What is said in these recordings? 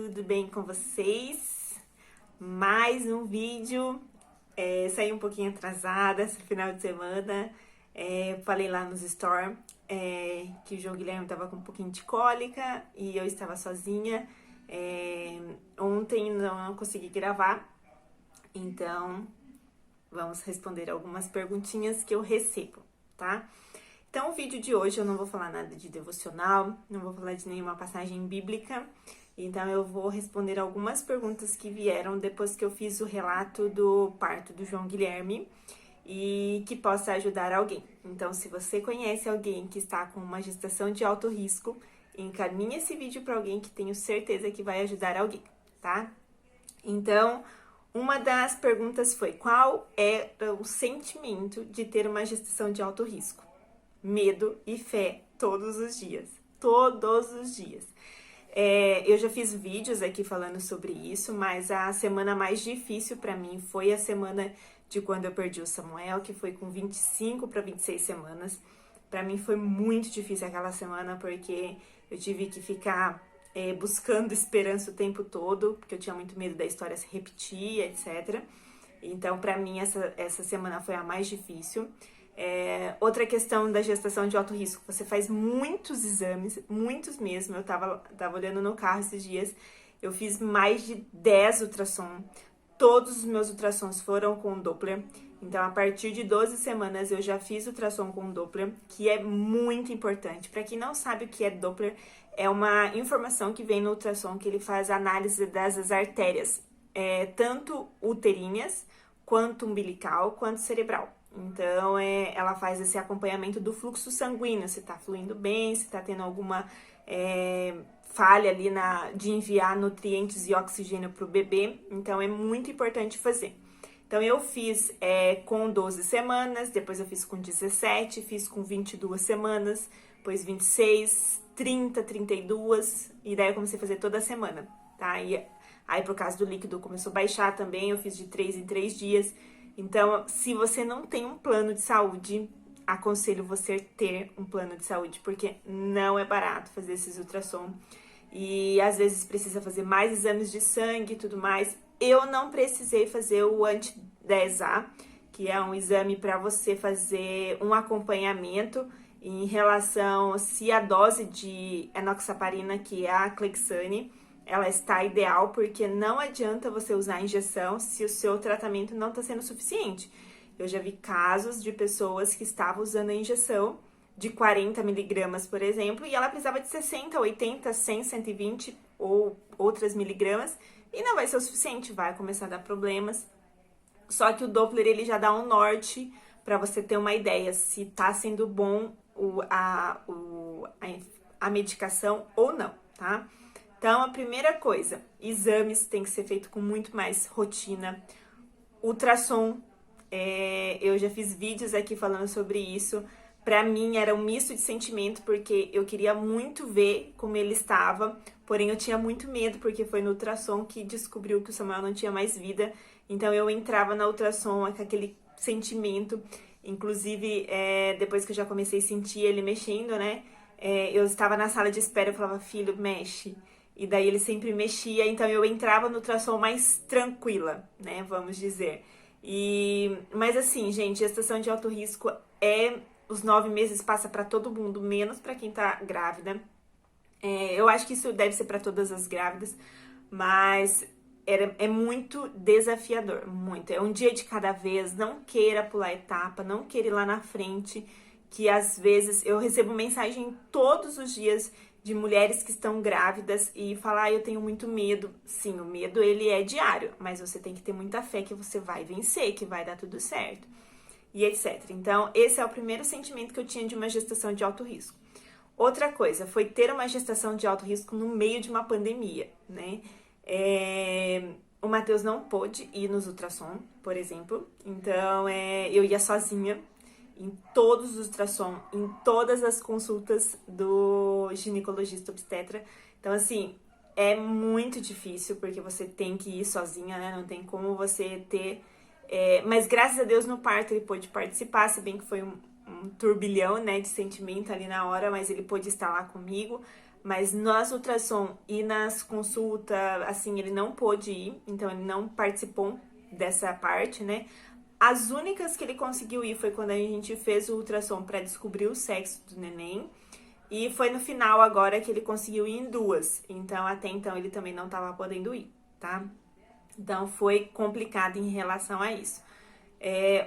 tudo bem com vocês? Mais um vídeo, saí um pouquinho atrasada esse final de semana, falei lá nos store que o João Guilherme estava com um pouquinho de cólica e eu estava sozinha. Ontem não consegui gravar, então vamos responder algumas perguntinhas que eu recebo, tá? Então, o vídeo de hoje eu não vou falar nada de devocional, não vou falar de nenhuma passagem bíblica, então eu vou responder algumas perguntas que vieram depois que eu fiz o relato do parto do João Guilherme e que possa ajudar alguém. Então, se você conhece alguém que está com uma gestação de alto risco, encaminhe esse vídeo para alguém que tenho certeza que vai ajudar alguém, tá? Então, uma das perguntas foi: qual é o sentimento de ter uma gestação de alto risco? Medo e fé todos os dias. Todos os dias. Eu já fiz vídeos aqui falando sobre isso, mas a semana mais difícil para mim foi a semana de quando eu perdi o Samuel, que foi com 25 para 26 semanas. Para mim foi muito difícil aquela semana, porque eu tive que ficar buscando esperança o tempo todo, porque eu tinha muito medo da história se repetir, etc. Então, para mim, essa semana foi a mais difícil. Outra questão da gestação de alto risco: você faz muitos exames, muitos mesmo. Eu tava olhando no carro esses dias, eu fiz mais de 10 ultrassom. Todos os meus ultrassons foram com Doppler. Então, a partir de 12 semanas, eu já fiz ultrassom com Doppler, que é muito importante. Para quem não sabe o que é Doppler, é uma informação que vem no ultrassom, que ele faz análise das artérias, tanto uteríneas, quanto umbilical, quanto cerebral. Então, ela faz esse acompanhamento do fluxo sanguíneo, se tá fluindo bem, se tá tendo alguma falha ali de enviar nutrientes e oxigênio pro bebê. Então, é muito importante fazer. Então, eu fiz com 12 semanas, depois eu fiz com 17, fiz com 22 semanas, depois 26, 30, 32, e daí eu comecei a fazer toda semana, tá? E aí, por causa do líquido, começou a baixar também, eu fiz de 3 em 3 dias. Então, se você não tem um plano de saúde, aconselho você ter um plano de saúde, porque não é barato fazer esses ultrassom. E às vezes precisa fazer mais exames de sangue e tudo mais. Eu não precisei fazer o anti-10A, que é um exame para você fazer um acompanhamento em relação se a dose de enoxaparina, que é a Clexane, ela está ideal, porque não adianta você usar a injeção se o seu tratamento não está sendo suficiente. Eu já vi casos de pessoas que estavam usando a injeção de 40 miligramas, por exemplo, e ela precisava de 60, 80, 100, 120 ou outras miligramas, e não vai ser o suficiente, vai começar a dar problemas. Só que o Doppler, ele já dá um norte para você ter uma ideia se está sendo bom a medicação ou não, tá? Então, a primeira coisa: exames tem que ser feito com muito mais rotina. Ultrassom, eu já fiz vídeos aqui falando sobre isso. Pra mim era um misto de sentimento, porque eu queria muito ver como ele estava, porém eu tinha muito medo, porque foi no ultrassom que descobriu que o Samuel não tinha mais vida. Então eu entrava na ultrassom com aquele sentimento. Inclusive, depois que eu já comecei a sentir ele mexendo, né? Eu estava na sala de espera, eu falava: filho, mexe. E daí ele sempre mexia, então eu entrava no ultrassom mais tranquila, né, vamos dizer. Mas assim, gente, gestação de alto risco os 9 meses passa para todo mundo, menos para quem tá grávida. Eu acho que isso deve ser para todas as grávidas, mas é muito desafiador, muito. É um dia de cada vez, não queira pular etapa, não queira ir lá na frente, que às vezes eu recebo mensagem todos os dias de mulheres que estão grávidas e falar: eu tenho muito medo. Sim, o medo, ele é diário, mas você tem que ter muita fé que você vai vencer, que vai dar tudo certo, e etc. Então, esse é o primeiro sentimento que eu tinha de uma gestação de alto risco. Outra coisa foi ter uma gestação de alto risco no meio de uma pandemia, né? O Matheus não pôde ir nos ultrassom, por exemplo, então eu ia sozinha em todos os ultrassom, em todas as consultas do ginecologista obstetra. Então, assim, é muito difícil, porque você tem que ir sozinha, né? Não tem como você ter... mas, graças a Deus, no parto ele pôde participar, se bem que foi um turbilhão, né, de sentimento ali na hora, mas ele pôde estar lá comigo. mas nas ultrassom e nas consultas, assim, ele não pôde ir, então ele não participou dessa parte, né? As únicas que ele conseguiu ir foi quando a gente fez o ultrassom para descobrir o sexo do neném. E foi no final agora que ele conseguiu ir em duas. Então, até então, ele também não estava podendo ir, tá? Então, foi complicado em relação a isso.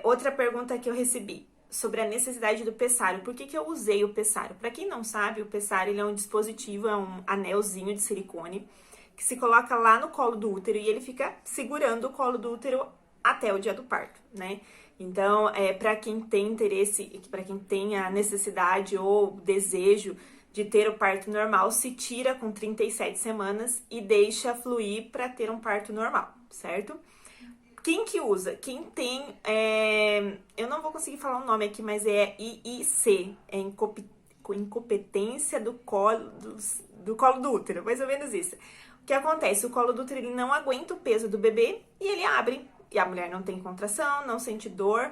Outra pergunta que eu recebi sobre a necessidade do pessário. Por que eu usei o pessário? Para quem não sabe, o pessário ele é um dispositivo, é um anelzinho de silicone que se coloca lá no colo do útero e ele fica segurando o colo do útero até o dia do parto, né? Então, para quem tem interesse, para quem tem a necessidade ou desejo de ter o parto normal, se tira com 37 semanas e deixa fluir para ter um parto normal, certo? Quem que usa? Quem tem, eu não vou conseguir falar o nome aqui, mas é IIC, incompetência do colo do útero, mais ou menos isso. O que acontece? O colo do útero ele não aguenta o peso do bebê e ele abre. E a mulher não tem contração, não sente dor.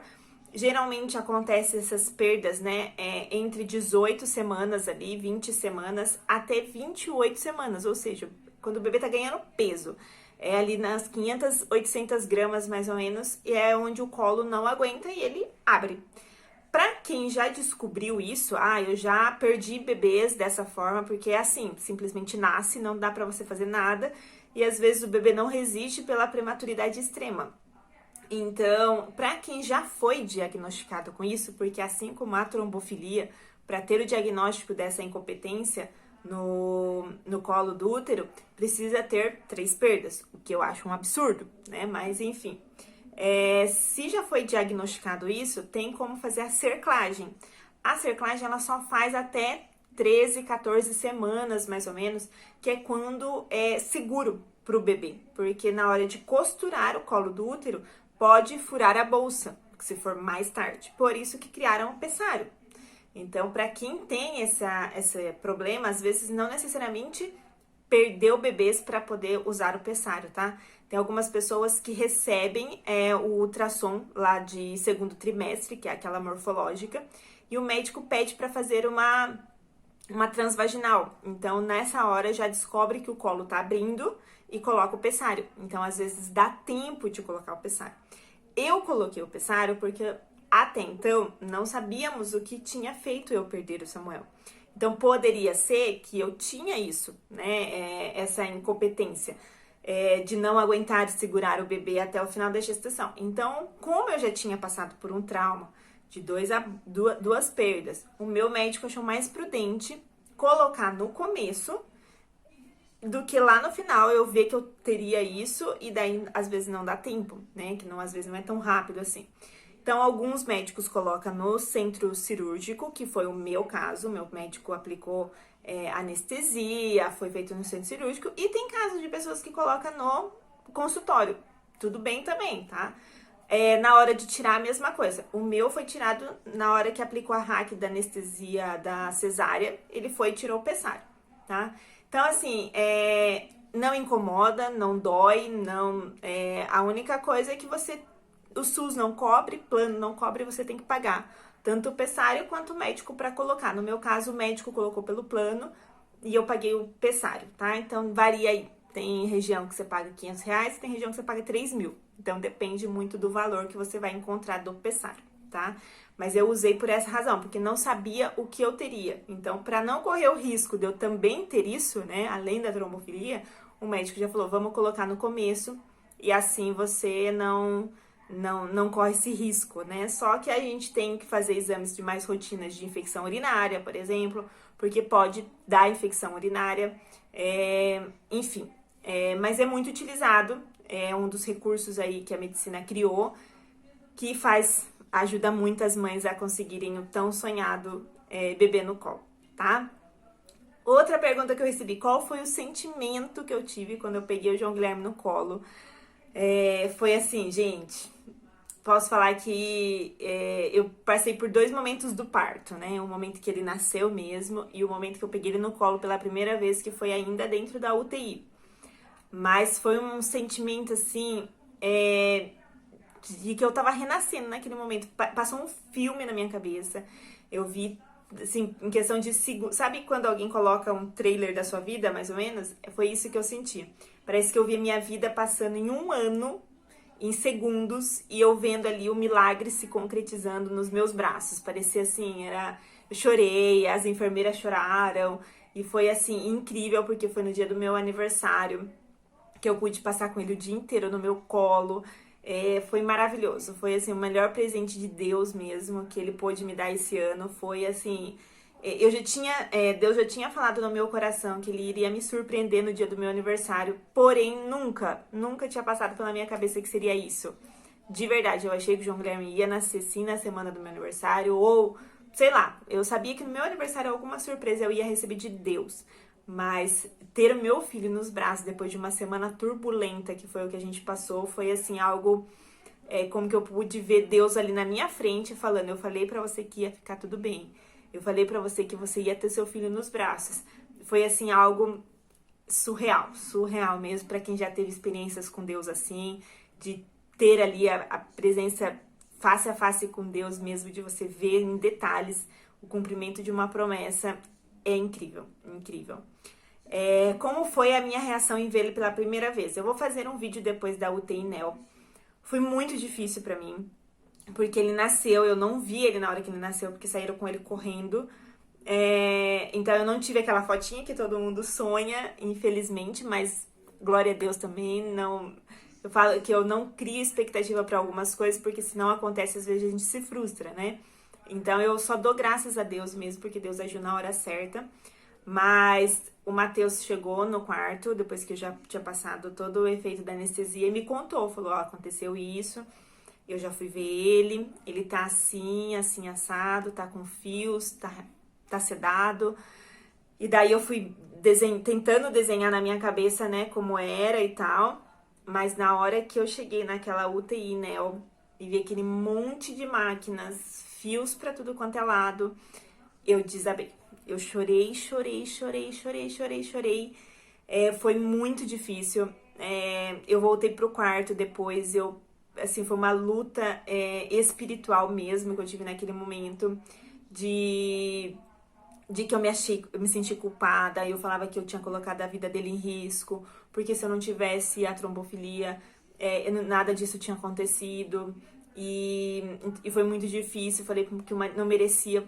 Geralmente acontece essas perdas, né, entre 18 semanas ali, 20 semanas, até 28 semanas. Ou seja, quando o bebê tá ganhando peso. É ali nas 500, 800 gramas mais ou menos, e é onde o colo não aguenta e ele abre. Pra quem já descobriu isso, eu já perdi bebês dessa forma, porque é assim, simplesmente nasce, não dá pra você fazer nada, e às vezes o bebê não resiste pela prematuridade extrema. Então, para quem já foi diagnosticado com isso, porque assim como a trombofilia, para ter o diagnóstico dessa incompetência no colo do útero, precisa ter 3 perdas, o que eu acho um absurdo, né? Mas enfim, se já foi diagnosticado isso, tem como fazer a cerclagem. A cerclagem ela só faz até 13, 14 semanas, mais ou menos, que é quando é seguro para o bebê, porque na hora de costurar o colo do útero, pode furar a bolsa, se for mais tarde. Por isso que criaram o pessário. Então, para quem tem esse problema, às vezes não necessariamente perdeu bebês para poder usar o pessário, tá? Tem algumas pessoas que recebem o ultrassom lá de segundo trimestre, que é aquela morfológica, e o médico pede para fazer uma transvaginal. Então, nessa hora já descobre que o colo tá abrindo e coloca o pessário. Então, às vezes dá tempo de colocar o pessário. Eu coloquei o pessário porque até então não sabíamos o que tinha feito eu perder o Samuel. Então, poderia ser que eu tinha isso, né? Essa incompetência de não aguentar segurar o bebê até o final da gestação. Então, como eu já tinha passado por um trauma de duas perdas, o meu médico achou mais prudente colocar no começo do que lá no final eu ver que eu teria isso e daí às vezes não dá tempo, né? Que não, às vezes não é tão rápido assim. Então, alguns médicos colocam no centro cirúrgico, que foi o meu caso. Meu médico aplicou anestesia, foi feito no centro cirúrgico. E tem casos de pessoas que colocam no consultório. Tudo bem também, tá? Na hora de tirar, a mesma coisa. O meu foi tirado na hora que aplicou a hack da anestesia da cesárea. Ele foi e tirou o pessário, tá? Então, assim, não incomoda, não dói, não. A única coisa é que o SUS não cobre, plano não cobre, você tem que pagar tanto o pessário quanto o médico para colocar. No meu caso, o médico colocou pelo plano e eu paguei o pessário, tá? Então, varia aí. Tem região que você paga R$500, tem região que você paga 3.000. Então, depende muito do valor que você vai encontrar do pessário, tá? Mas eu usei por essa razão, porque não sabia o que eu teria. Então, para não correr o risco de eu também ter isso, né, além da trombofilia, o médico já falou, vamos colocar no começo e assim você não corre esse risco, né? Só que a gente tem que fazer exames de mais rotinas de infecção urinária, por exemplo, porque pode dar infecção urinária, enfim. Mas é muito utilizado, é um dos recursos aí que a medicina criou, que ajuda muitas mães a conseguirem o tão sonhado bebê no colo, tá? Outra pergunta que eu recebi, qual foi o sentimento que eu tive quando eu peguei o João Guilherme no colo? Foi assim, gente, posso falar que eu passei por 2 momentos do parto, né? O momento que ele nasceu mesmo e o momento que eu peguei ele no colo pela primeira vez, que foi ainda dentro da UTI. Mas foi um sentimento, assim, de que eu tava renascendo naquele momento. Passou um filme na minha cabeça. Eu vi assim, em questão de sabe quando alguém coloca um trailer da sua vida, mais ou menos? Foi isso que eu senti. Parece que eu vi a minha vida passando em um ano, em segundos, e eu vendo ali o milagre se concretizando nos meus braços. Parecia assim, eu chorei, as enfermeiras choraram, e foi assim, incrível, porque foi no dia do meu aniversário, que eu pude passar com ele o dia inteiro no meu colo. Foi maravilhoso, foi assim, o melhor presente de Deus mesmo, que ele pôde me dar esse ano. Foi assim, Deus já tinha falado no meu coração que ele iria me surpreender no dia do meu aniversário, porém nunca tinha passado pela minha cabeça que seria isso. De verdade, eu achei que o João Guilherme ia nascer sim na semana do meu aniversário, ou sei lá, eu sabia que no meu aniversário alguma surpresa eu ia receber de Deus. Mas ter o meu filho nos braços depois de uma semana turbulenta, que foi o que a gente passou, foi assim, algo como que eu pude ver Deus ali na minha frente falando: eu falei pra você que ia ficar tudo bem. Eu falei pra você que você ia ter seu filho nos braços. Foi assim, algo surreal mesmo, pra quem já teve experiências com Deus assim, de ter ali a presença face a face com Deus mesmo, de você ver em detalhes o cumprimento de uma promessa. É incrível, incrível. Como foi a minha reação em vê-lo pela primeira vez? Eu vou fazer um vídeo depois da UTI NEL. Foi muito difícil pra mim, porque ele nasceu, eu não vi ele na hora que ele nasceu, porque saíram com ele correndo. Então eu não tive aquela fotinha que todo mundo sonha, infelizmente, mas glória a Deus também. Não, eu falo que eu não crio expectativa pra algumas coisas, porque senão acontece, às vezes a gente se frustra, né? Então eu só dou graças a Deus mesmo, porque Deus agiu na hora certa. Mas o Matheus chegou no quarto, depois que eu já tinha passado todo o efeito da anestesia, e me contou, falou: ó, aconteceu isso, eu já fui ver ele tá assim, assim, assado, tá com fios, tá sedado. E daí eu fui tentando desenhar na minha cabeça, né, como era e tal, mas na hora que eu cheguei naquela UTI, né, e vi aquele monte de máquinas, fios pra tudo quanto é lado, eu desabei. Eu chorei. Foi muito difícil. Eu voltei pro quarto depois. Assim, foi uma luta espiritual mesmo que eu tive naquele momento. De que eu me senti culpada. Eu falava que eu tinha colocado a vida dele em risco. Porque se eu não tivesse a trombofilia, nada disso tinha acontecido. E foi muito difícil. Falei que não merecia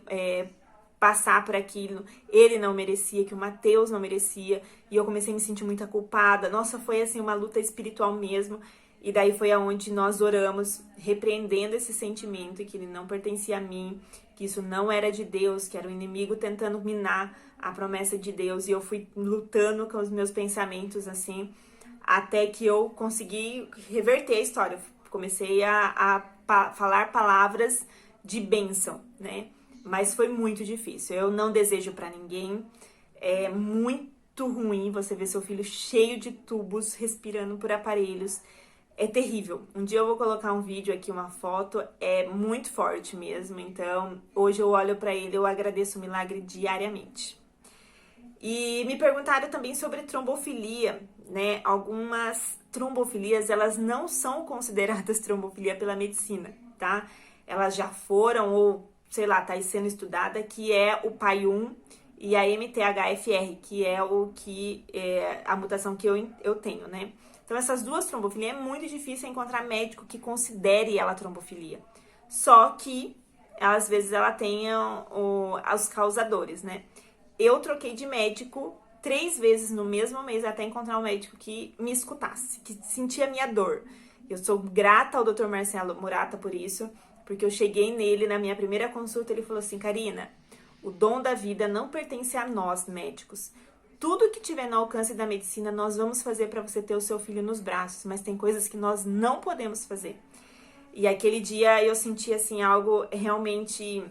passar por aquilo, ele não merecia, que o Matheus não merecia, e eu comecei a me sentir muito culpada. Nossa, foi assim uma luta espiritual mesmo. E daí foi aonde nós oramos, repreendendo esse sentimento, que ele não pertencia a mim, que isso não era de Deus, que era o inimigo tentando minar a promessa de Deus. E eu fui lutando com os meus pensamentos assim, até que eu consegui reverter a história. Comecei a falar palavras de bênção, né? Mas foi muito difícil. Eu não desejo pra ninguém. É muito ruim você ver seu filho cheio de tubos, respirando por aparelhos. É terrível. Um dia eu vou colocar um vídeo aqui, uma foto. É muito forte mesmo. Então, hoje eu olho pra ele, eu agradeço o milagre diariamente. E me perguntaram também sobre trombofilia, né? Algumas trombofilias, elas não são consideradas trombofilia pela medicina, tá? Elas já foram, ou sei lá, tá aí sendo estudada, que é o PAI-1 e a MTHFR, que é a mutação que eu tenho, né? Então essas duas trombofilias é muito difícil encontrar médico que considere ela trombofilia. Só que, às vezes, ela tem os causadores, né? Eu troquei de médico 3 vezes no mesmo mês até encontrar um médico que me escutasse, que sentia a minha dor. Eu sou grata ao Dr. Marcelo Murata por isso, porque eu cheguei nele na minha primeira consulta, ele falou assim: Karina, o dom da vida não pertence a nós, médicos. Tudo que tiver no alcance da medicina, nós vamos fazer para você ter o seu filho nos braços, mas tem coisas que nós não podemos fazer. E aquele dia eu senti assim algo realmente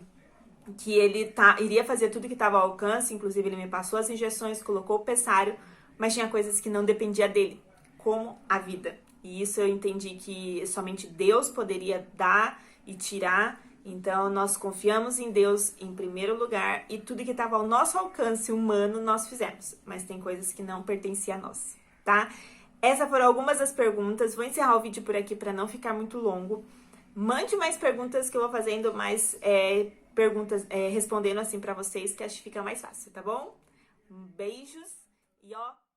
que ele iria fazer tudo que estava ao alcance, inclusive ele me passou as injeções, colocou o pessário, mas tinha coisas que não dependia dele, como a vida. E isso eu entendi que somente Deus poderia dar e tirar. Então nós confiamos em Deus em primeiro lugar, e tudo que estava ao nosso alcance humano nós fizemos, mas tem coisas que não pertenciam a nós, tá? Essas foram algumas das perguntas. Vou encerrar o vídeo por aqui para não ficar muito longo. Mande mais perguntas que eu vou fazendo mais perguntas, respondendo assim pra vocês, que acho que fica mais fácil, tá bom? Beijos e ó...